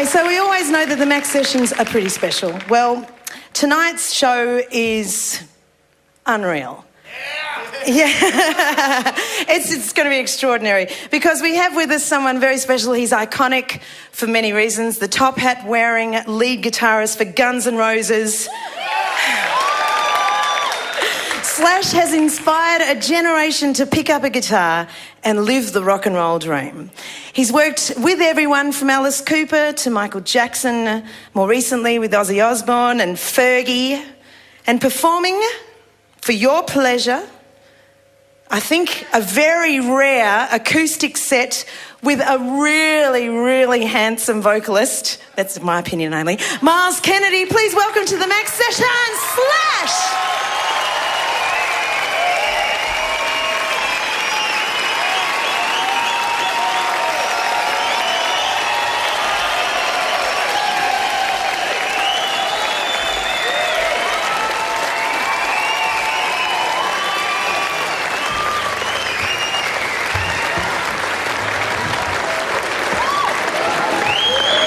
Okay, so we always know that the Max sessions are pretty special. Well, tonight's show is unreal. Yeah, it's going to be extraordinary because we have with us someone very special. He's iconic for many reasons. The top hat wearing lead guitarist for Guns N' Roses. Slash has inspired a generation to pick up a guitar and live the rock and roll dream. He's worked with everyone from Alice Cooper to Michael Jackson, more recently with Ozzy Osbourne and Fergie, and performing for your pleasure, I think a very rare acoustic set with a really, really handsome vocalist. That's my opinion only. Miles Kennedy, please welcome to the Max Sessions, Slash!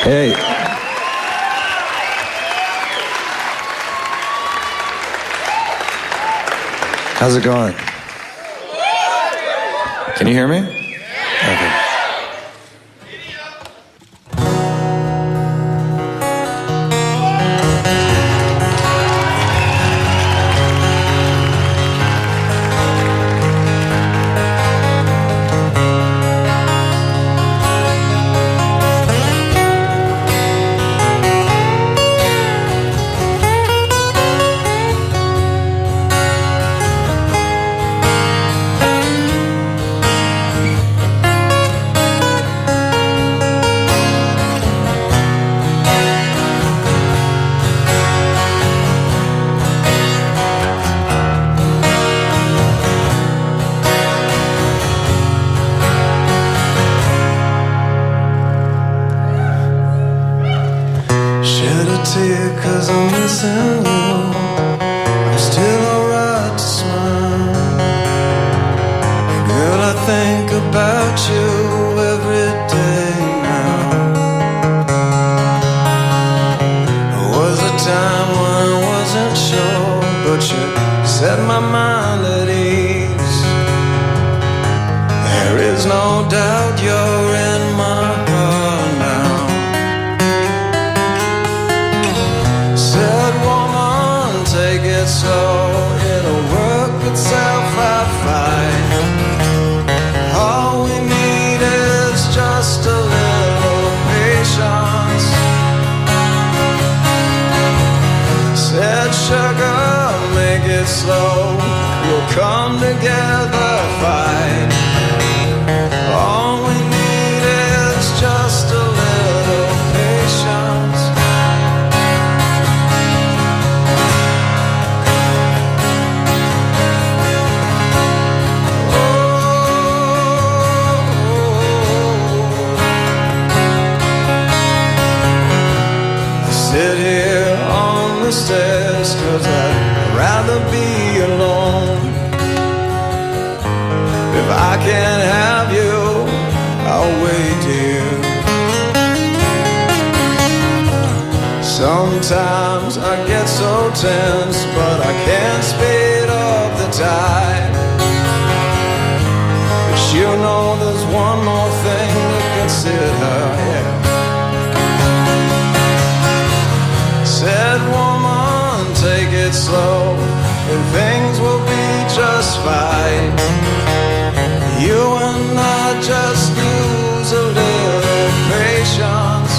Hey. How's it going? Can you hear me? Okay. Cause I'm missing you. I'm still alright to smile. Girl, I think about you every day now. There was a time when I wasn't sure, but you set my mind at ease. There is no doubt you're in my heart now. Take it slow, it'll work itself out fine. All we need is just a little patience. Said sugar, make it slow, we'll come together fine. All we need is just a little patience. Sit here on the stairs, cause I'd rather be alone. If I can't have you, I'll wait, dear. Sometimes I get so tense, but I can't speed up the tide. But you know there's one more thing to consider, yeah. Said woman, take it slow, and things will be just fine. You and I just use a little patience.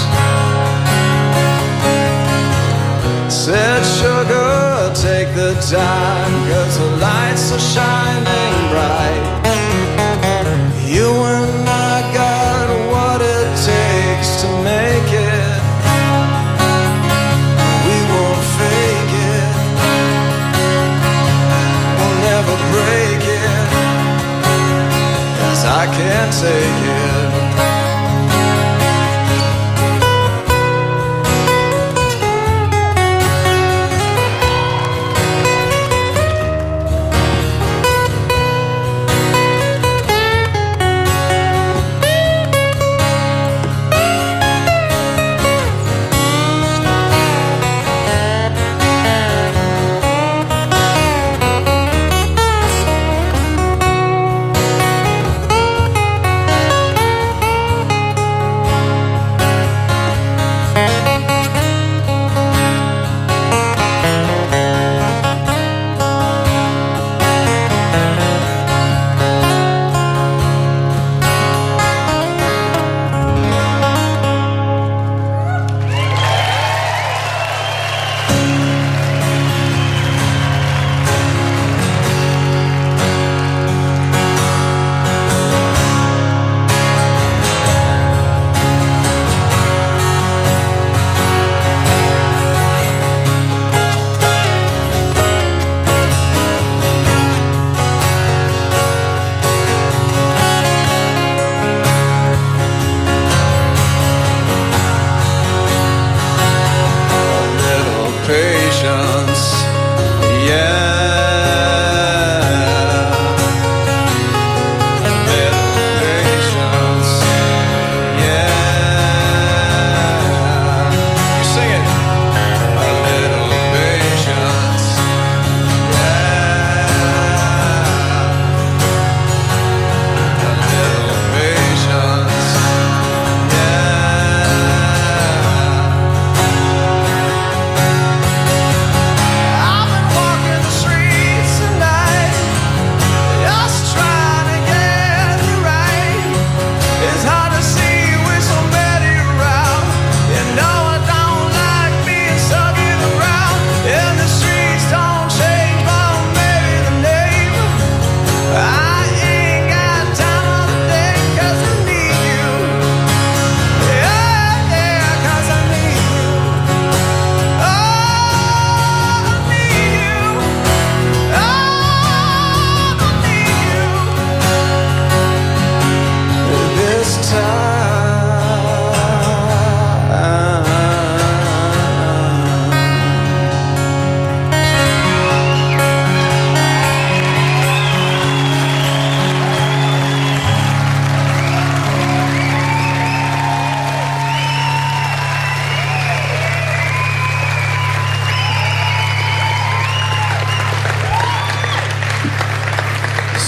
Said sugar, take the time, cause the lights are shining bright. You and I got what it takes to make it. Break it, 'cause I can't take it.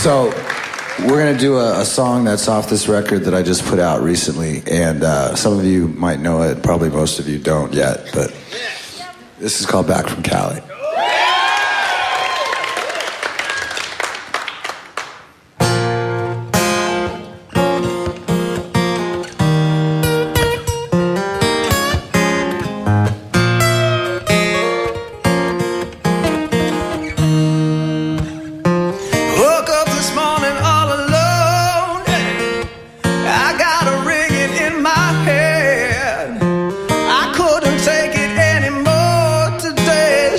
So we're going to do a song that's off this record that I just put out recently, and some of you might know it, probably most of you don't yet, but this is called Back from Cali.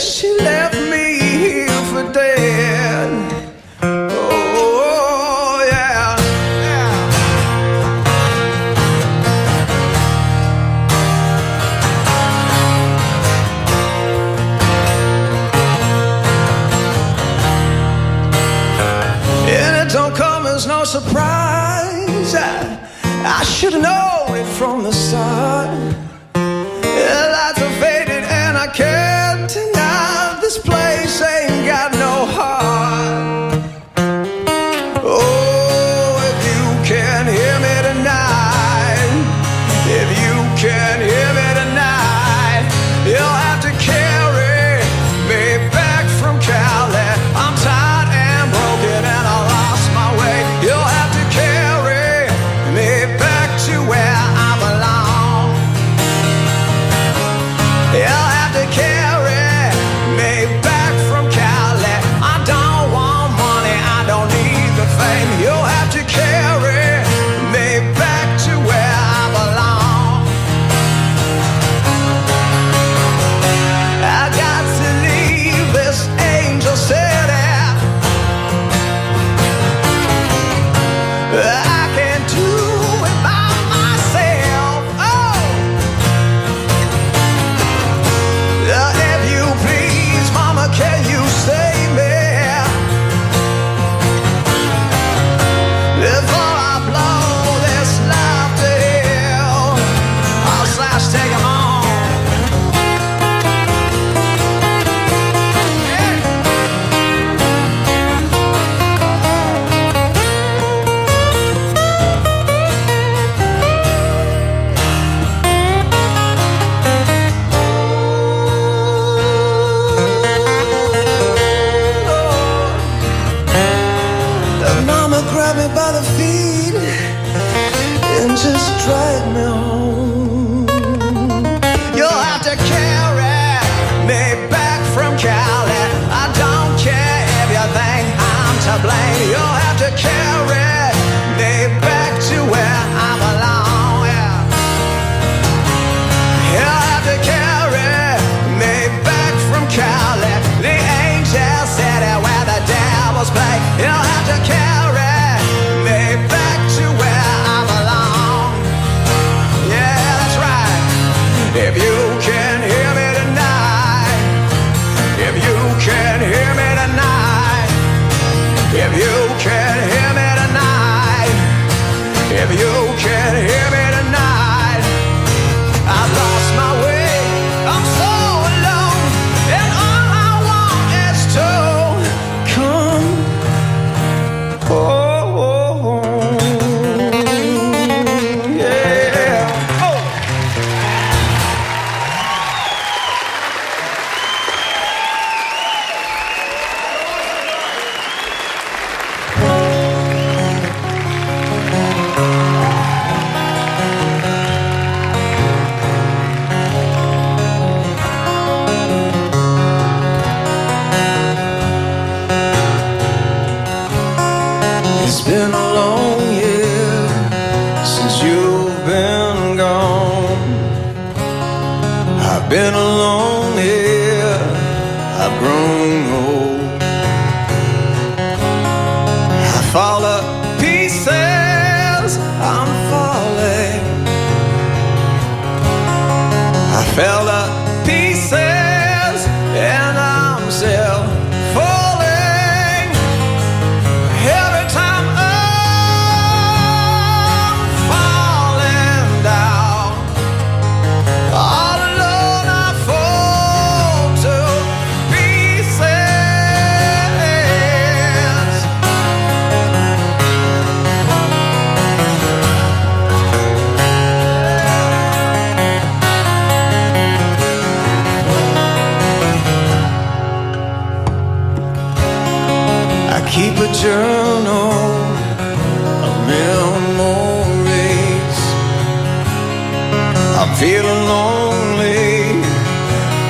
She left me here for dead. Oh, yeah, yeah. And it don't come as no surprise. I should have known it from the start. The lights are faded and I can't deny this place ain't got no heart. Oh, if you can hear me tonight, if you can hear me tonight, you'll have to carry me back from Cali. I'm tired and broken and I lost my way. You'll have to carry me back to where I belong. You'll have to carry me back from Cali. I don't want money, I don't need the fame. You'll have to carry me back to where I belong. I got to leave this angel city. I can't do it by myself. Oh, if you please, mama, can you save me? Before I blow this life to hell, I'll slash take 'em on. Mama grabbed me by the feet and just drag me home. You'll have to carry me back from Cali. I don't care if you think I'm to blame. You'll have to carry me back to where I belong. Yeah. You'll have to carry me back from Cali, the angel city where the devils play. You'll have to carry me back to where I belong. Yeah, that's right. If you can hear me tonight, if you can hear me tonight, if you can hear me tonight, if you can hear me tonight, I've lost my way, I'm so alone, and all I want is to come home. Yeah. Oh. It's been a long year since you've been gone. I've been alone here, I've grown old. I fall to pieces, I'm falling. I fell to pieces and I'm still falling. Every time I'm falling down, all alone I keep a journal of memories. I'm feeling lonely,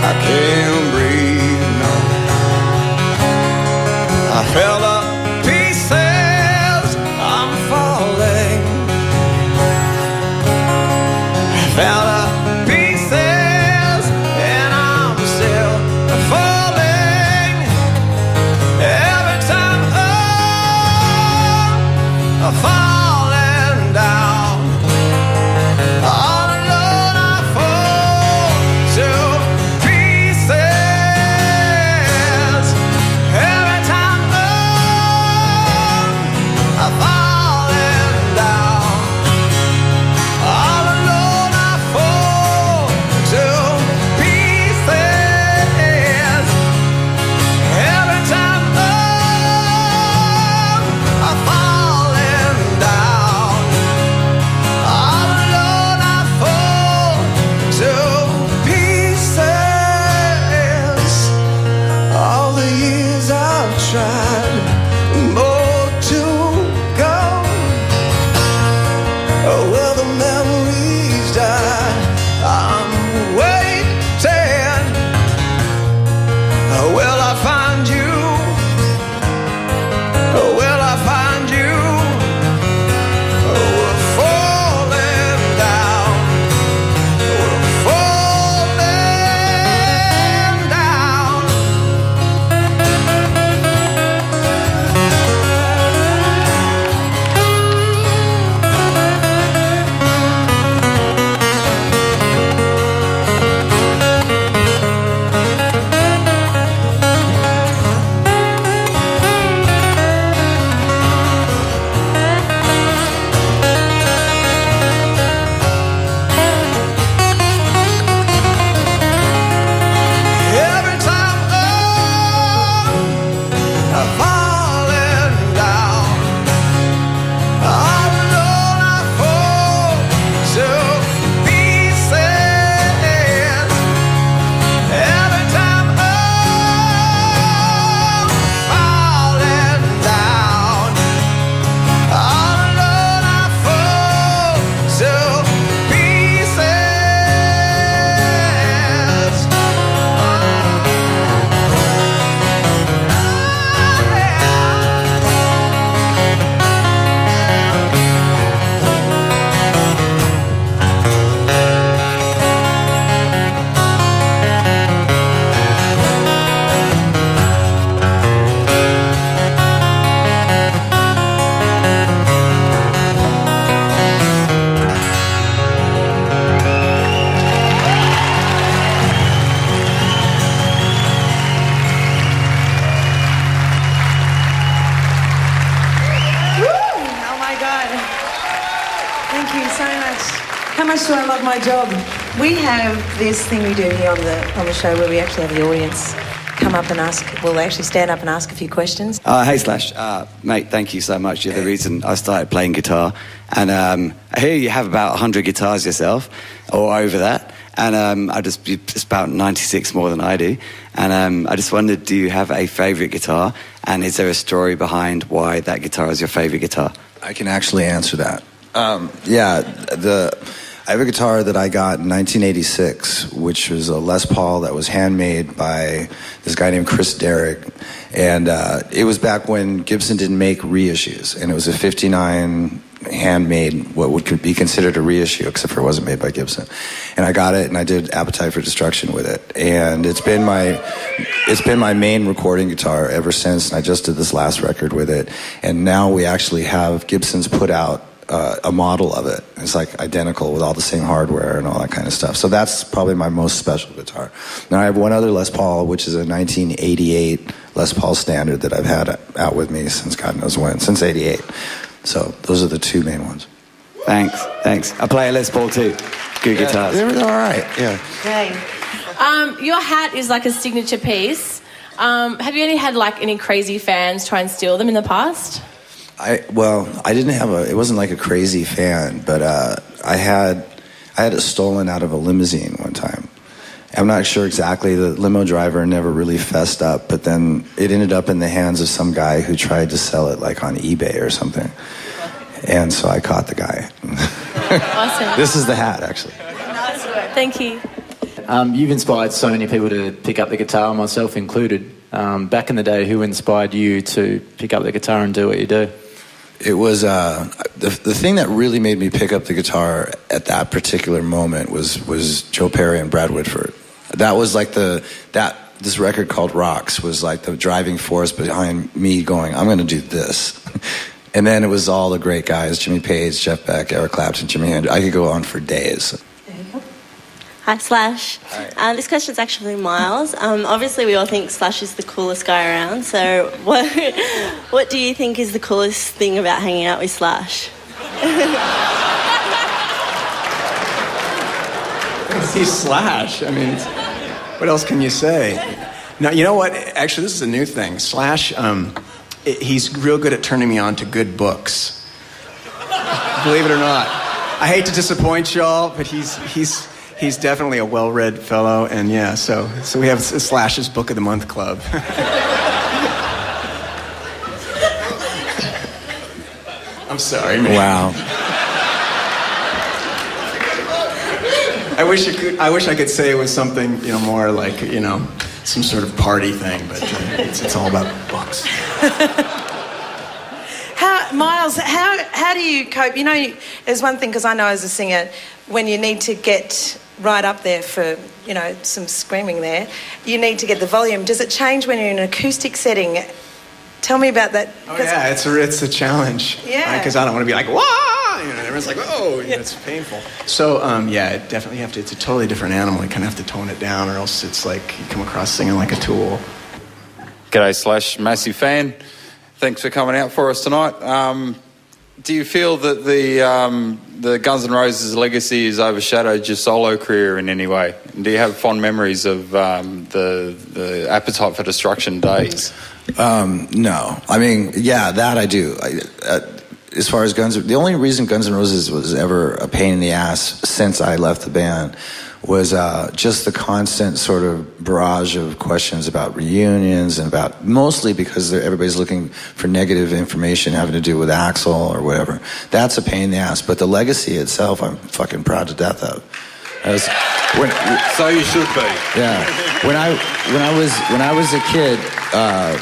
I can't breathe now. I fell to pieces, I'm falling. I fell to pieces, and I'm still falling. Every time I'm falling down, all alone I fall to pieces. Every time I'm falling down, all alone I fall to pieces. Every time I'm falling down, all alone I fall to pieces. All the years I've tried, more to go. Will the memories die? I'm waiting. Will I find you? Will I find you? We're falling down. We're falling down. Every time I'm falling down, all alone I fall to pieces. Every time I'm falling down, all alone I fall to pieces. Oh my God. Thank you so much. How much do I love my job? We have this thing we do here on the show where we actually have the audience come up and ask, well, they actually stand up and ask a few questions. Hey Slash, mate, thank you so much. You're the reason I started playing guitar. And I hear you have about 100 guitars yourself, or over that. And it's about 96 more than I do. And I just wondered, do you have a favourite guitar? And is there a story behind why that guitar is your favourite guitar? I can actually answer that. I have a guitar that I got in 1986, which was a Les Paul that was handmade by this guy named Chris Derrick. And it was back when Gibson didn't make reissues. And it was a 59 handmade, what would be considered a reissue, except for it wasn't made by Gibson. And I got it, and I did Appetite for Destruction with it. And it's been my main recording guitar ever since. And I just did this last record with it. And now we actually have Gibson's put out a model of it. It's like identical with all the same hardware and all that kind of stuff. So that's probably my most special guitar. Now I have one other Les Paul, which is a 1988 Les Paul standard that I've had out with me since God knows when, since 88. So those are the two main ones. Thanks. I play a Les Paul too. Good guitars. They're all right, yeah. Okay. Your hat is like a signature piece. Have you had any crazy fans try and steal them in the past? I didn't have it wasn't like a crazy fan, but I had it stolen out of a limousine one time. I'm not sure exactly. The limo driver never really fessed up, but then it ended up in the hands of some guy who tried to sell it like on eBay or something. And so I caught the guy. Awesome. This is the hat, actually. Thank you. You've inspired so many people to pick up the guitar, myself included. Back in the day, who inspired you to pick up the guitar and do what you do? It was the thing that really made me pick up the guitar at that particular moment was Joe Perry and Brad Whitford. That was like this record called Rocks was like the driving force behind me going, I'm going to do this. And then it was all the great guys, Jimmy Page, Jeff Beck, Eric Clapton, Jimi Hendrix. I could go on for days. Hi, Slash. This question's actually Miles. Obviously, we all think Slash is the coolest guy around. So, what do you think is the coolest thing about hanging out with Slash? He's Slash. I mean, what else can you say? No, you know what? Actually, this is a new thing. Slash, he's real good at turning me on to good books. Believe it or not. I hate to disappoint y'all, but he's definitely a well-read fellow, and yeah, so we have Slash's Book of the Month Club. I'm sorry, man. Wow. I wish I could say it was something, more like, some sort of party thing, but it's all about books. Miles, how do you cope? There's one thing, because I know as a singer, when you need to get right up there for, some screaming there, you need to get the volume. Does it change when you're in an acoustic setting? Tell me about that. Oh, yeah, it's a challenge. Yeah. Because I don't want to be like, wah! Everyone's like, oh, it's painful. So, it definitely it's a totally different animal. You kind of have to tone it down, or else it's like you come across singing like a tool. G'day, Slash, massive fan. Thanks for coming out for us tonight. Do you feel that the Guns N' Roses legacy has overshadowed your solo career in any way? Do you have fond memories of the Appetite for Destruction days? No. I mean, yeah, that I do. As far as the only reason Guns N' Roses was ever a pain in the ass since I left the band was just the constant sort of barrage of questions about reunions, and mostly because everybody's looking for negative information having to do with Axl or whatever. That's a pain in the ass. But the legacy itself, I'm fucking proud to death of. So you should be. Yeah. When I was a kid, and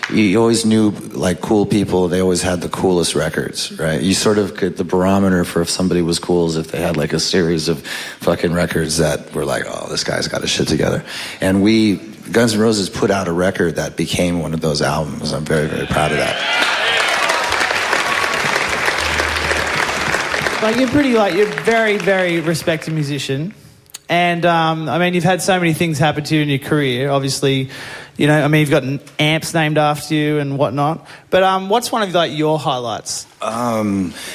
you always knew like cool people. They always had the coolest records, right? You sort of the barometer for if somebody was cool is if they had like a series of fucking records that were like, oh, this guy's got his shit together. And Guns N' Roses put out a record that became one of those albums. I'm very, very proud of that. You're very, very respected musician. And, you've had so many things happen to you in your career. Obviously, you've got amps named after you and whatnot. But what's one of, your highlights?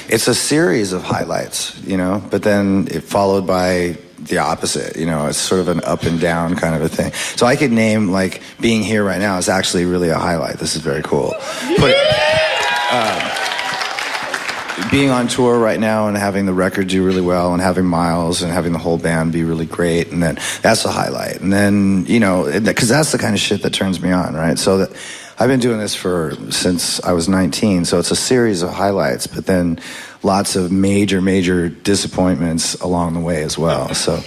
It's a series of highlights, but then it followed by the opposite. It's sort of an up and down kind of a thing. So I could name, like, being here right now is actually really a highlight. This is very cool. Being on tour right now and having the record do really well and having Miles and having the whole band be really great, and then that's a highlight. And then, because that's the kind of shit that turns me on, right? So I've been doing this since I was 19, so it's a series of highlights, but then lots of major, major disappointments along the way as well. So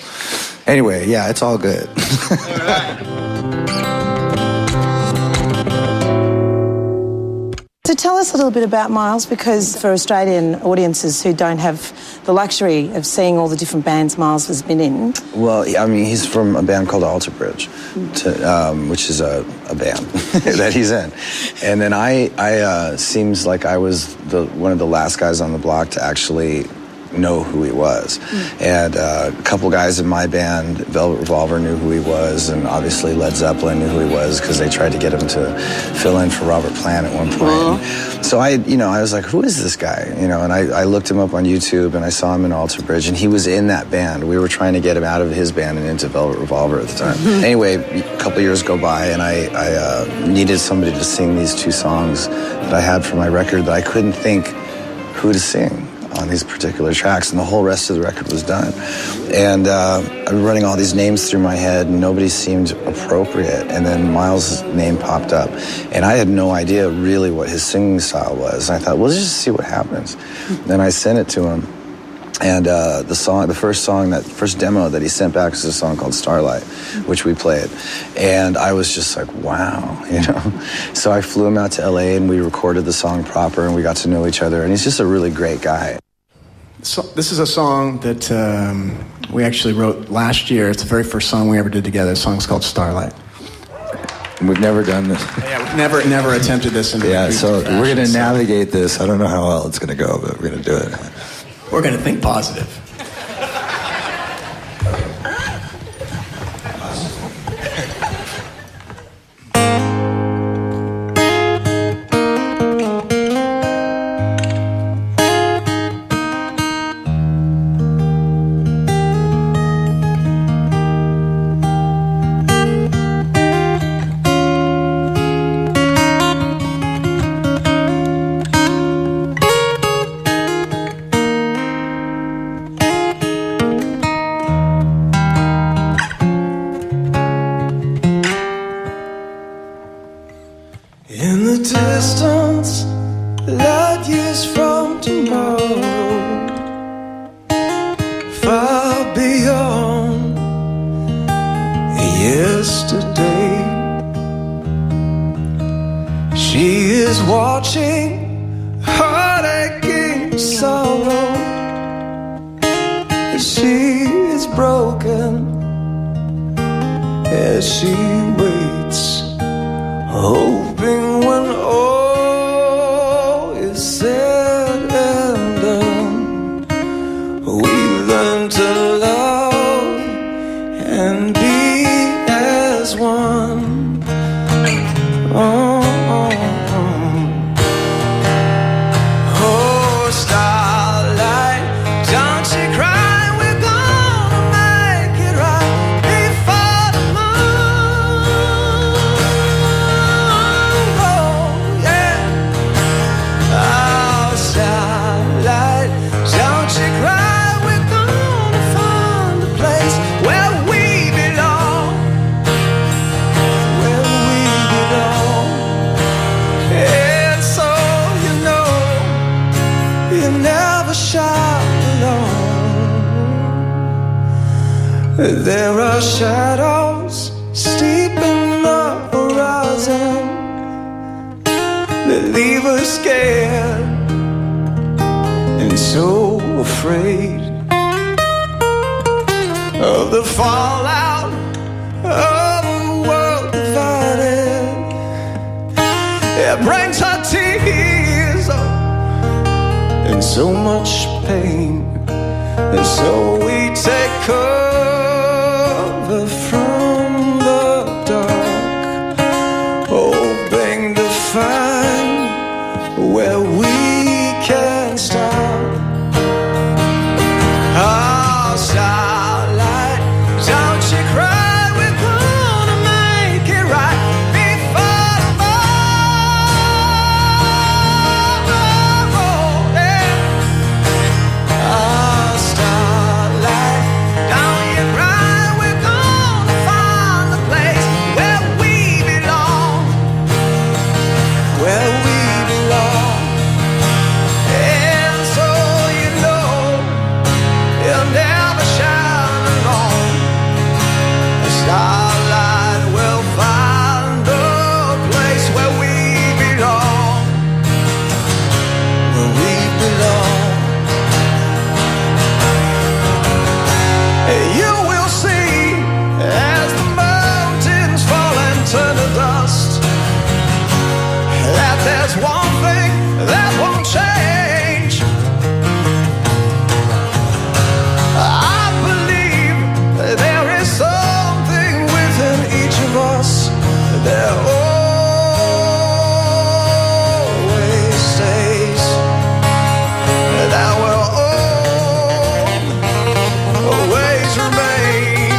anyway, yeah, it's all good. All right. So tell us a little bit about Miles, because for Australian audiences who don't have the luxury of seeing all the different bands Miles has been in. Well, he's from a band called Alter Bridge, which is a band that he's in. And then I seems like I was one of the last guys on the block to actually know who he was. And a couple guys in my band, Velvet Revolver, knew who he was, and obviously Led Zeppelin knew who he was because they tried to get him to fill in for Robert Plant at one point. So I was like, who is this guy? And I looked him up on YouTube, and I saw him in Alter Bridge, and he was in that band. We were trying to get him out of his band and into Velvet Revolver at the time. Anyway, a couple years go by, and I needed somebody to sing these two songs that I had for my record that I couldn't think who to sing. on these particular tracks, and the whole rest of the record was done. And I was running all these names through my head, and nobody seemed appropriate. And then Miles' name popped up, and I had no idea really what his singing style was. And I thought, well, let's just see what happens. Then I sent it to him. And the first demo that he sent back was a song called Starlight, which we played. And I was just like, wow, you know. So I flew him out to LA and we recorded the song proper and we got to know each other. And he's just a really great guy. So this is a song that we actually wrote last year. It's the very first song we ever did together. The song's called Starlight. We've never done this. Yeah, we've never attempted this. So we're going to navigate this. I don't know how well it's going to go, but we're going to do it. We're going to think positive. In the distance, light years from tomorrow, far beyond yesterday, she is watching, heartache, sorrow, she is broken as she waits, hoping when all is said and done, we learn to love and be as one. Oh, starlight, don't you cry, we're gonna make it right before the moon. Starlight, don't you cry, we're gonna find a place where we belong, where we belong. And so you know, you never shine alone. There are shadows steep in the horizon that leave us scared and so afraid of the fallout of a world divided. It brings our tears and so much pain, and so we take cover from the dark, hoping to find where we can start. Oh, starlight, don't you cry, we're gonna make it right before tomorrow. Yeah. Oh, starlight, don't you cry, we're gonna find the place where we belong, where we belong. And so you know, you'll never shine alone. A starlight will find the place where we belong, where we belong. You will see as the mountains fall and turn to dust, that there's one thing that won't change. I believe there is something within each of us that always stays, that will always remain.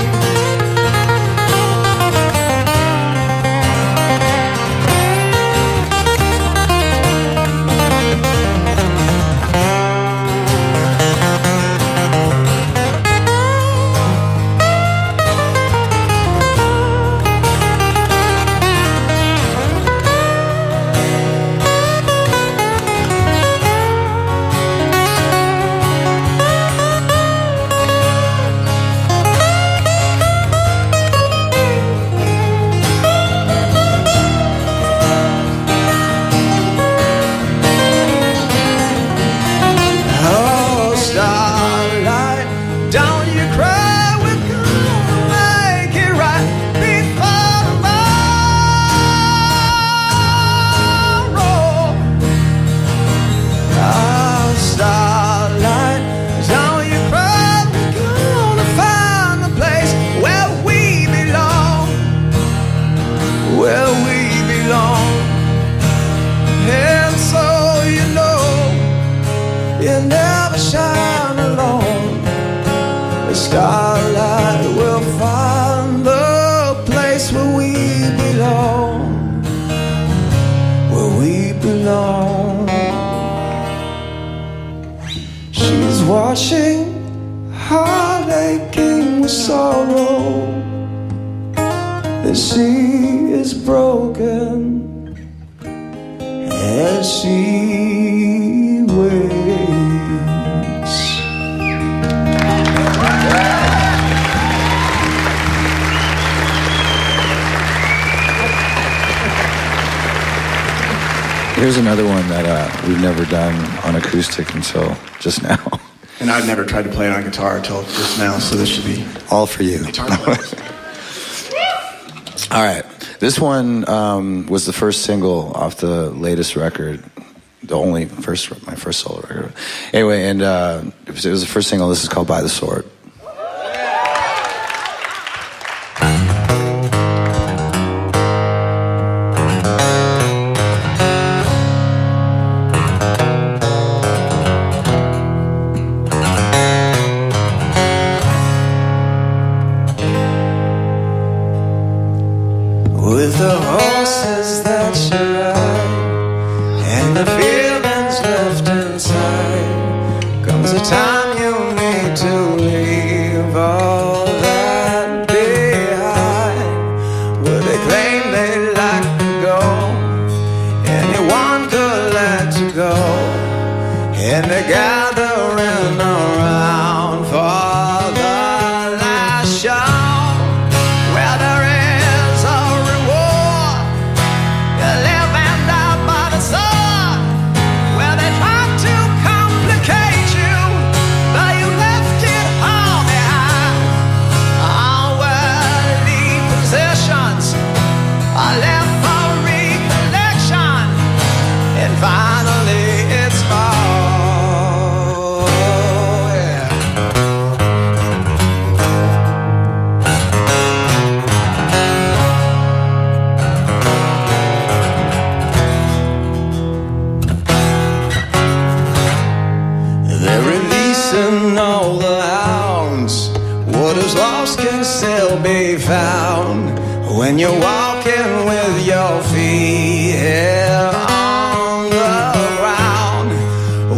alone. She's watching, heart aching with sorrow, that she is broken as she waits. Here's another one that we've never done on acoustic until just now. And I've never tried to play it on guitar until just now, so this should be all for you. guitar players. All right. This one was the first single off the latest record. My first solo record. Anyway, and it was the first single. This is called By the Sword. With the horses that you ride and the feelings left inside, comes a time you need to leave all that behind. Would they claim they like to go? Anyone could let you go, and they're gathering around for the last show. Finally, it's all, yeah. They're releasing all the hounds. What is lost can still be found when you're walking with your feet on the ground.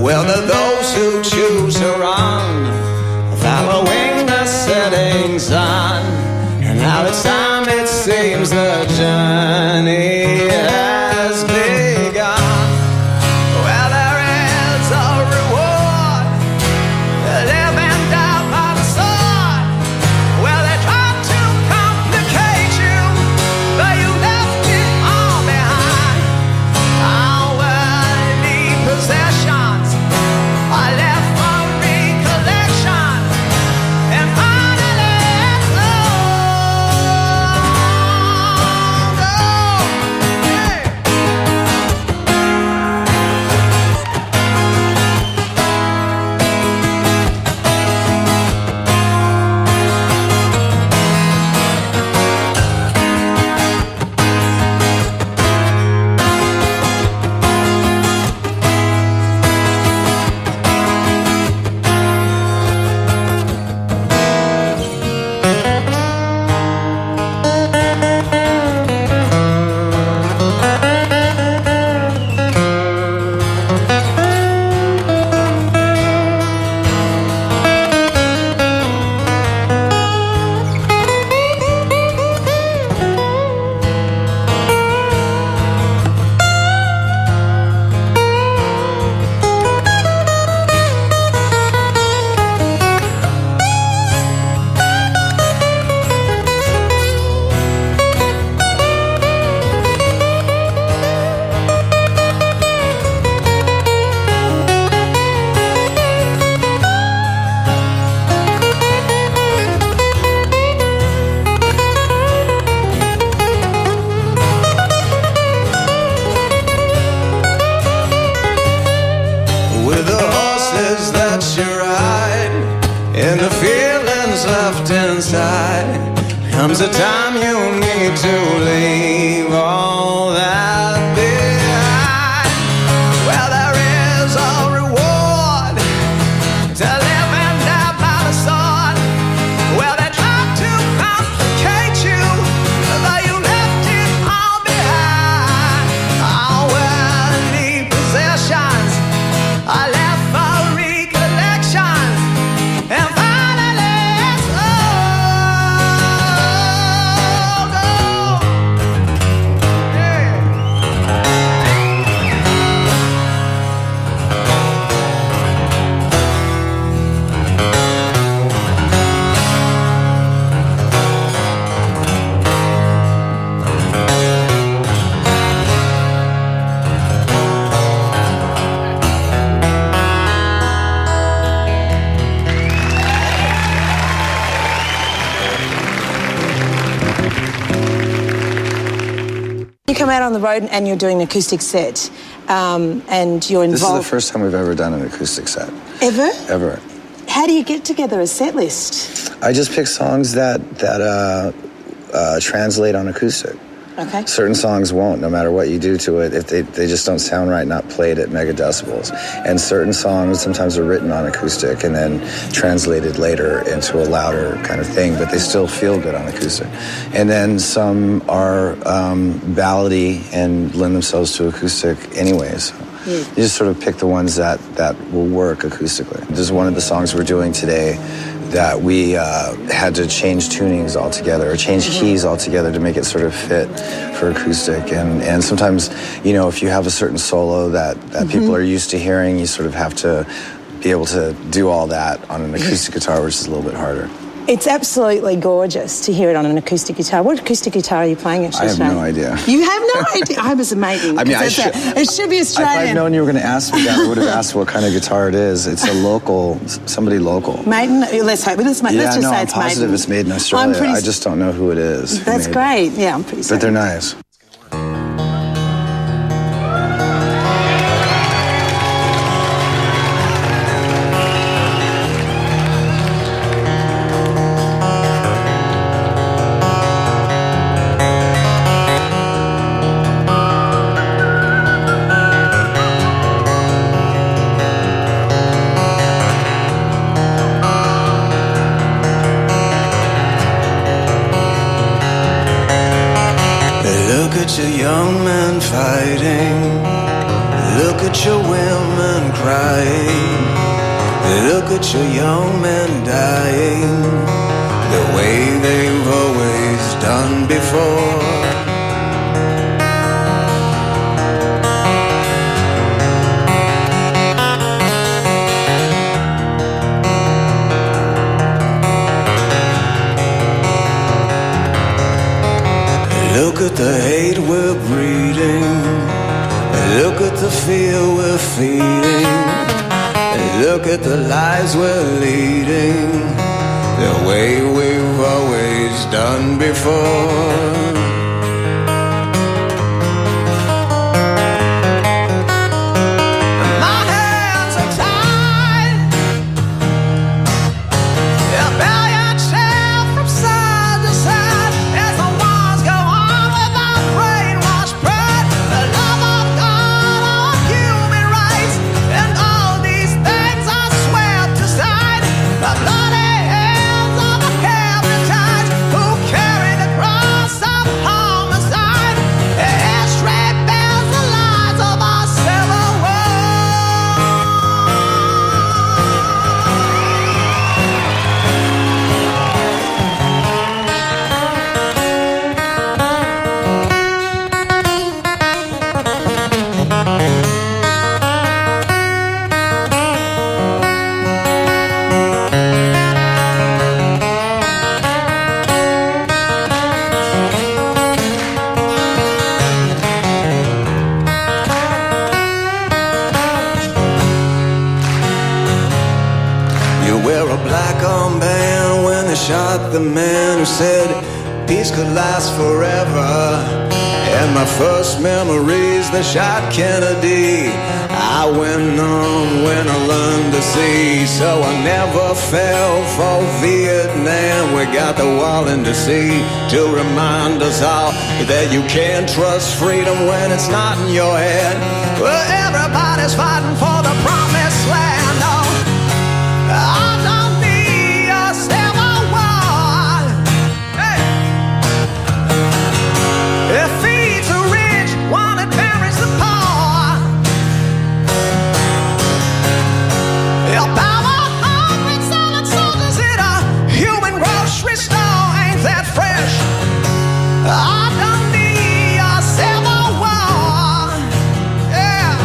Well, there are those who choose to run, following the setting sun. And now it's time, it seems, the journey has begun. Well, there is a reward, live and die by the sword. Well, they try to complicate you, but the road and you're doing an acoustic set, and you're involved... This is the first time we've ever done an acoustic set. Ever? Ever. How do you get together a set list? I just pick songs that translate on acoustic. Okay. Certain songs won't, no matter what you do to it, if they just don't sound right, not played at mega decibels. And certain songs sometimes are written on acoustic and then translated later into a louder kind of thing, but they still feel good on acoustic. And then some are ballady and lend themselves to acoustic anyways. You just sort of pick the ones that will work acoustically. This is one of the songs we're doing today that we had to change tunings altogether, or change keys altogether to make it sort of fit for acoustic. And sometimes, you know, if you have a certain solo that people are used to hearing, you sort of have to be able to do all that on an acoustic guitar, which is a little bit harder. It's absolutely gorgeous to hear it on an acoustic guitar. What acoustic guitar are you playing, actually? I have no idea. You have no idea? I was amazing. I mean, it should be Australian. If I'd known you were going to ask me that, I would have asked what kind of guitar it is. It's a local, somebody local. Maiden? Let's just say I'm it's positive Maiden. it's made in Australia. I just don't know who it is. That's great. Yeah, I'm pretty certain. But they're nice. Look at your young men fighting. Look at your women crying. Look at your young men dying the way they've always done before. Look at the hate we're breeding. Look at the fear we're feeding. Look at the lies we're leading the way we've always done before. Shot the man who said peace could last forever. And my first memories, they shot Kennedy. I went on when I learned to see, so I never fell for Vietnam. We got the wall in D.C. to remind us all that you can't trust freedom when it's not in your head. Well, everybody's fighting for the promised land. Oh, I don't need a civil war. Hey. It feeds the rich while it buries the poor. Your power hungry solid soldiers in a human grocery store. Ain't that fresh? I don't need a civil war. Yeah.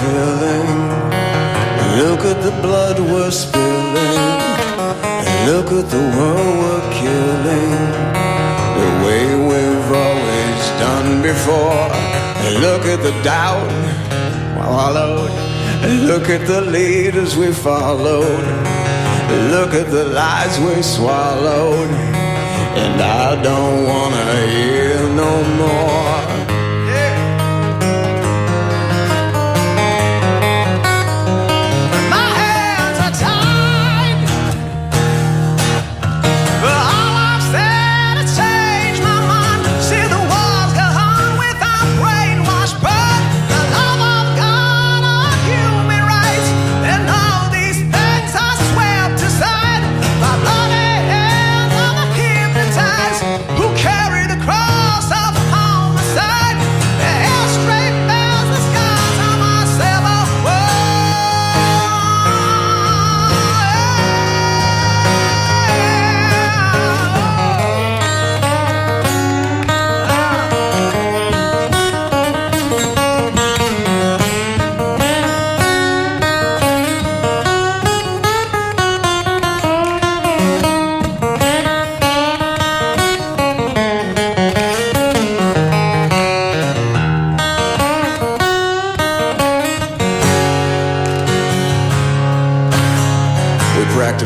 fulfilling. Look at the blood we're spilling. Look at the world we're killing. The way we've always done before. Look at the doubt wallowed. Look at the leaders we followed. Look at the lies we swallowed. And I don't wanna hear no more.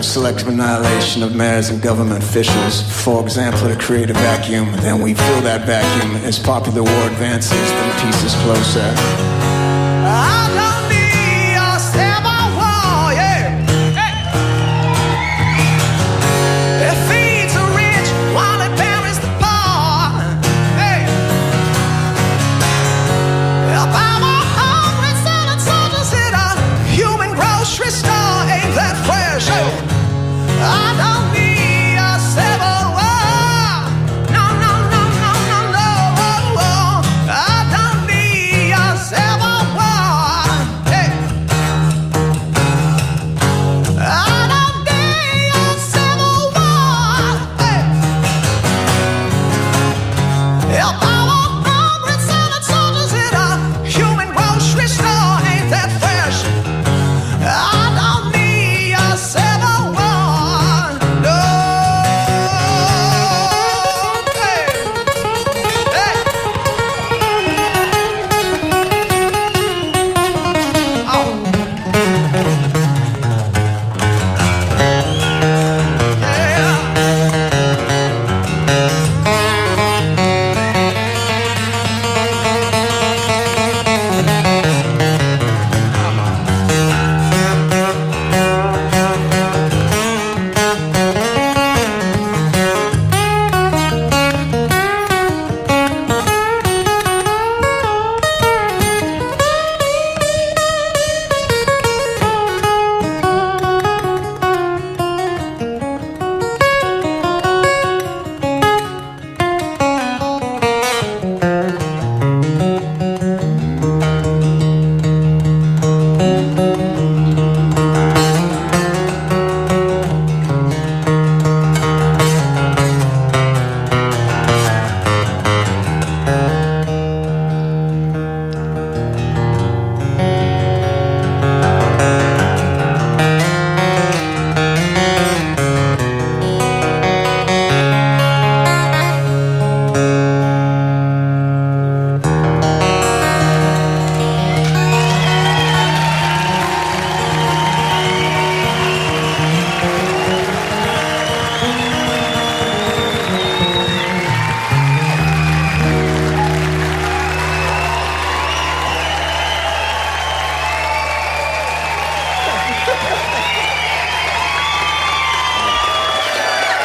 Selective annihilation of mayors and government officials. For example, to create a vacuum, then we fill that vacuum. As popular war advances, then peace is closer. I don't need a civil war, yeah. Hey. It feeds the rich while it buries the poor. Hey. If I'm a hungry son and soldiers in a human grocery store, ain't that fresh? Hey. I don't need a civil war. No, no, no, no, no, no. I don't need a civil war. Hey. I don't need a civil war. Hey. If I want hungry son and soldiers in a human grocery store, ain't that fresh? I don't need a civil war.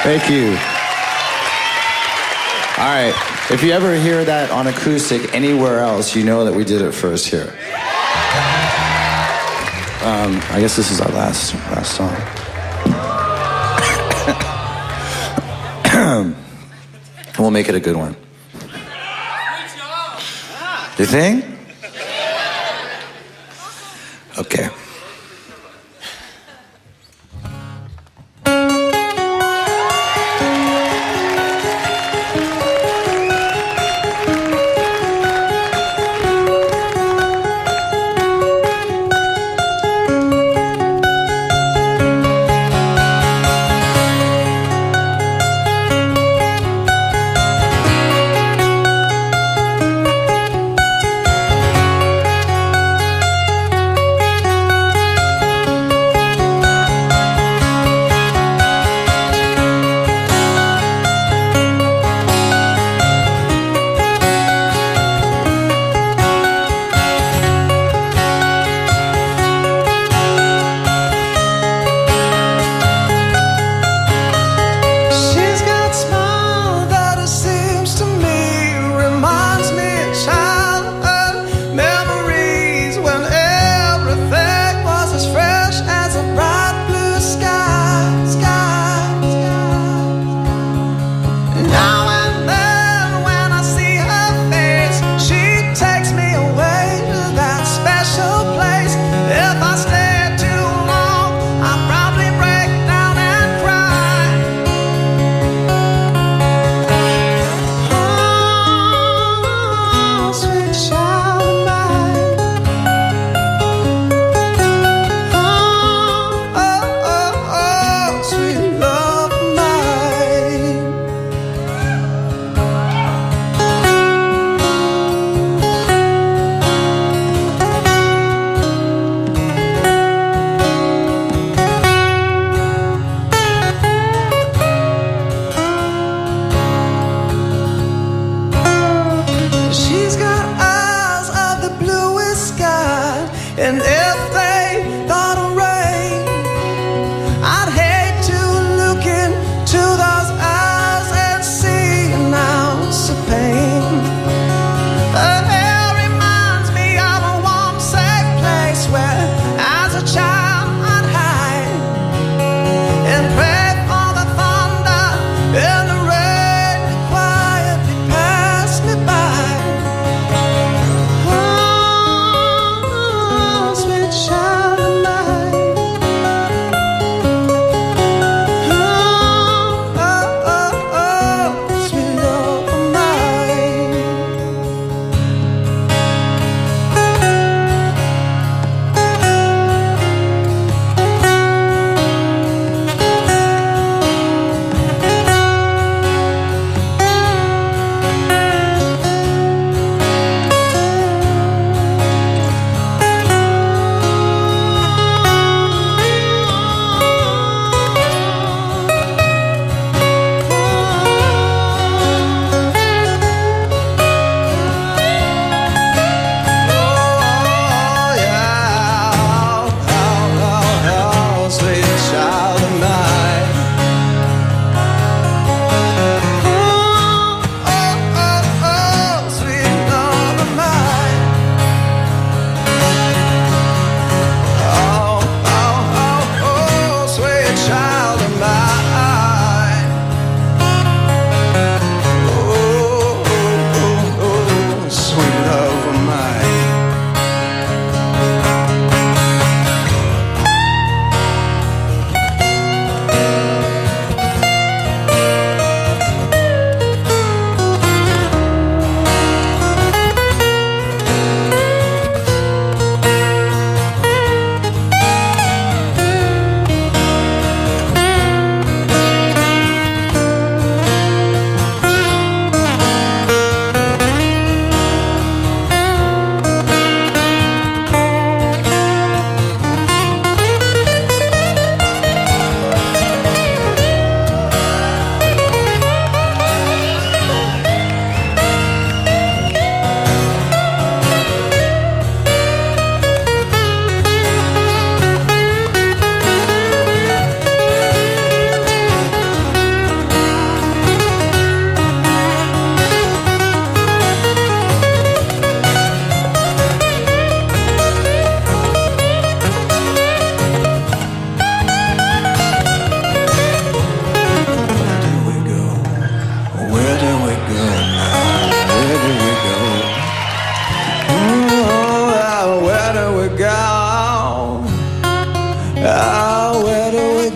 Thank you. All right. If you ever hear that on acoustic anywhere else, you know that we did it first here. I guess this is our last song. We'll make it a good one. You think? Okay.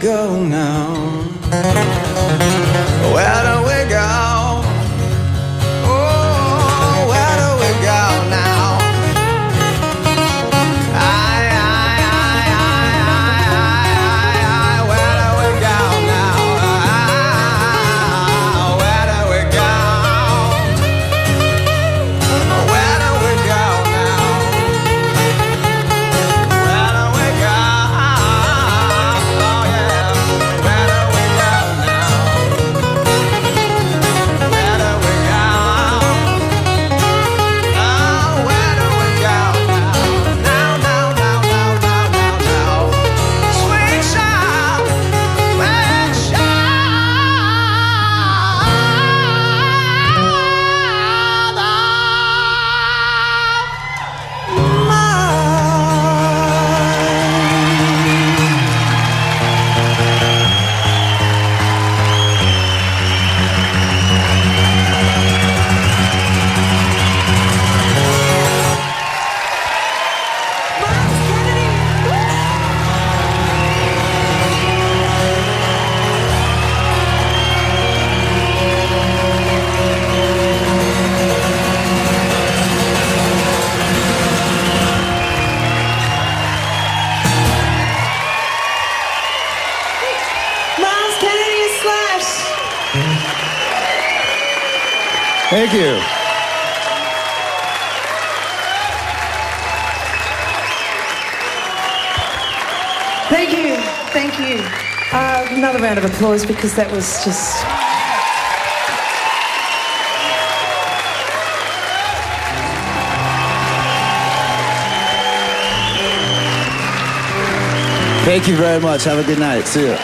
go now? Where do we go? Oh, where do we go now? Where do we go now? Where do we go? Where do we go now? Where do we go? Oh yeah. Where do we go now? Where do we go? Oh, where do we go now? Now. Sweet child, sweet Miles Kennedy and Slash. Thank you. Thank you. Thank you. Another round of applause because that was just. Thank you very much. Have a good night. See you.